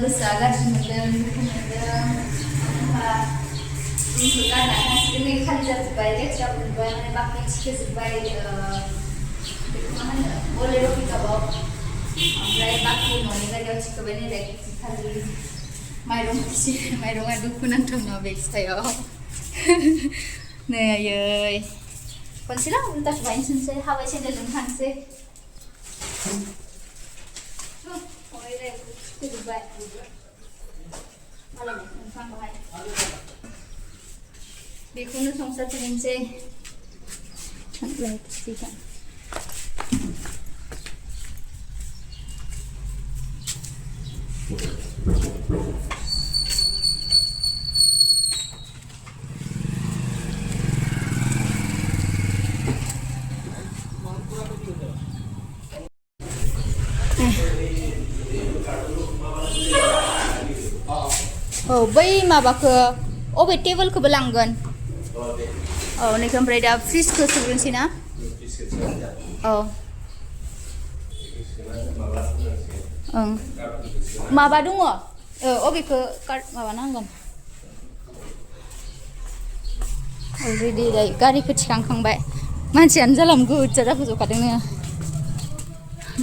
गोसोआ गाज्रि मोनदों दुखु मोनदों होनबा रुमखौ गारना हारसिङै खालि जाजोब्बाय लेथ्रा मोनबाय माने बाखि थिखोजोब्बाय बेखौ मा होनो बोलेर' पिकआपआव ओमफ्राय बाखि न'नि जायगायाव थिखोबाय नालाय खालि माइरङा दुखु नांथावना बे सायाव नै आयै खनसेल' उल्टाखौ बायनोसै हावाय सेन्देलजों थांसै थिखोजोब्बाय मालाय ओंखाम बाहाय बेखौनो संसार फिनसै औ बै माबाखौ अबे टेबोलखौबो लांगोन औ नैखौ ओमफ्राय दा फ्रिजखौ सोग्रोनोसै ना औ ओं माबा दङ अबेखौ कार्ड माबा नांगोन अलरेडि गारिखौ थिखांखांबाय मानसियानो जालाम गोजा जाफोजोबखादों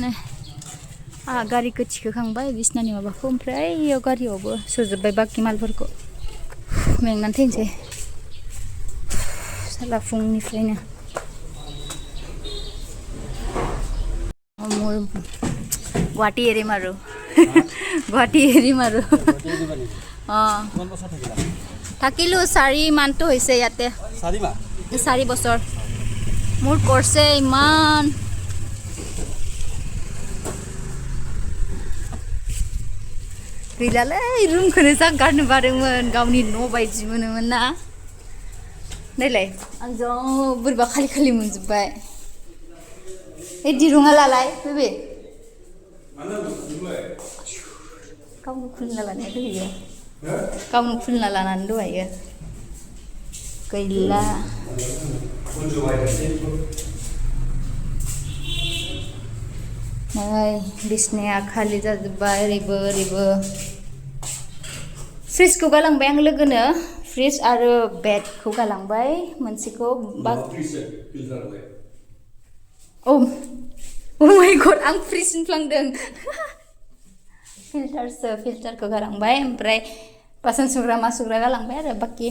नो आहा गारिखौ थिखोखांबाय बिसनानि माबाखौ ओमफ्राय इयाव गारियावबो सोजोब्बाय बाखि मालफोरखौ मेंनानै थैनोसै साला फुंनिफ्रायनो गुवाहाटी एरि मारो गुवाहाटी एरि मारो থাকিলো 4 মাহটো হৈছে ইয়াতে 4 বছৰ মোৰ কোৰ্সে ইমান गैलालै रुमखौनो जा गारनो बादोंमोन गावनि न' बायदि मोनोमोन ना नायलाय आं जा बोरैबा खालि मोनजोब्बाय ए दिरुङा लालाय बेबे गावनो खुलिना लानाया दहायो गावनो खुलिना लानानै दहायो गैला नै बिसनाया खालि जाजोब्बाय ओरैबो ओरैबो फ्रिजखौ गालांबाय आं लोगोनो फ्रिज आरो बेडखौ गालांबाय मोनसेखौ औ माय गड आं फ्रिज होनफ्लांदों फिल्टारखौ गालांबाय ओमफ्राय बासन सुग्रा मा सुग्रा गालांबाय आरो बाखि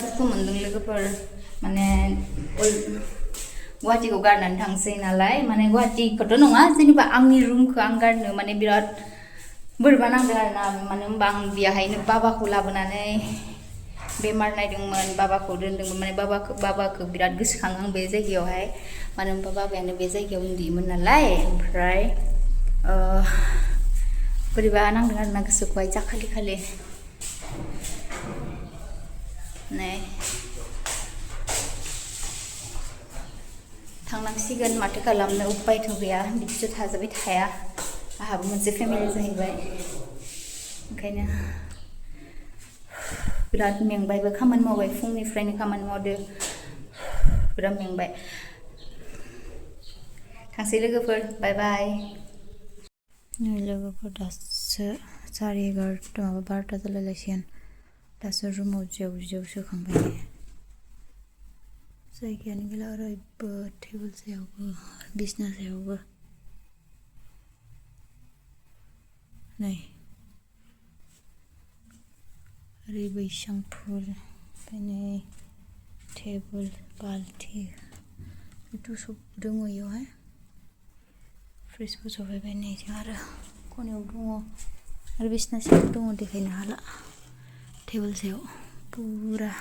दुखु मोनदों लोगोफोर माने गुवाहाटीखौ गारनानै थांसै नालाय माने गुवाहाटीखौथ' नङा जेनेबा आंनि रुमखौ आं गारनो माने बिराद बोरैबा नांदों आरो ना मानो होनबा आं बेहायनो बाबाखौ लाबोनानै बेमार नायदोंमोन बाबाखौ दोनदोंमोन माने बाबाखौ बिराद गोसोखाङो आं बे जायगायावहाय मानो होनबा बाबायानो बे जायगायाव उन्दुयोमोन नालाय ओमफ्राय बोरैबा नांदों आरो ना गोसोखौहाय जा खालि नै थांनांसिगोन माथो खालामनो उपायथ' गैया बिदिथ' थाजाबाय थाया आहाबो मोनसे फेमिलि जाहैबाय ओंखायनो बिराद मेंबायबो खामानि मावबाय फुंनिफ्रायनो खामानि मावदो बिराद मेंबाय थांसै लोगोफोर बाय बाय लोगोफोर दासो 11:30 माबा 12ता जालायलायसिगोन दासो रुमाव जेव सोखांबाय जायगायानो गैला ओरैबो टेबोल सायावबो बिसना सायावबो नै ओरै बैसां फुल ओमफ्राय नै टेबोल बाल्टी बेथ' सब दङ इयावहाय फ्रिजबो जफायबाय नै जों आरो खनायाव दङ आरो बिसना सायाव दङ देखायनो हाला टेबोल सायाव पुरा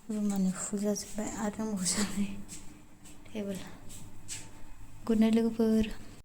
रुमानो फुल जाजोब्बाय आरो दंबावोसो नै टेबोल गुड नाइट लोगोफोर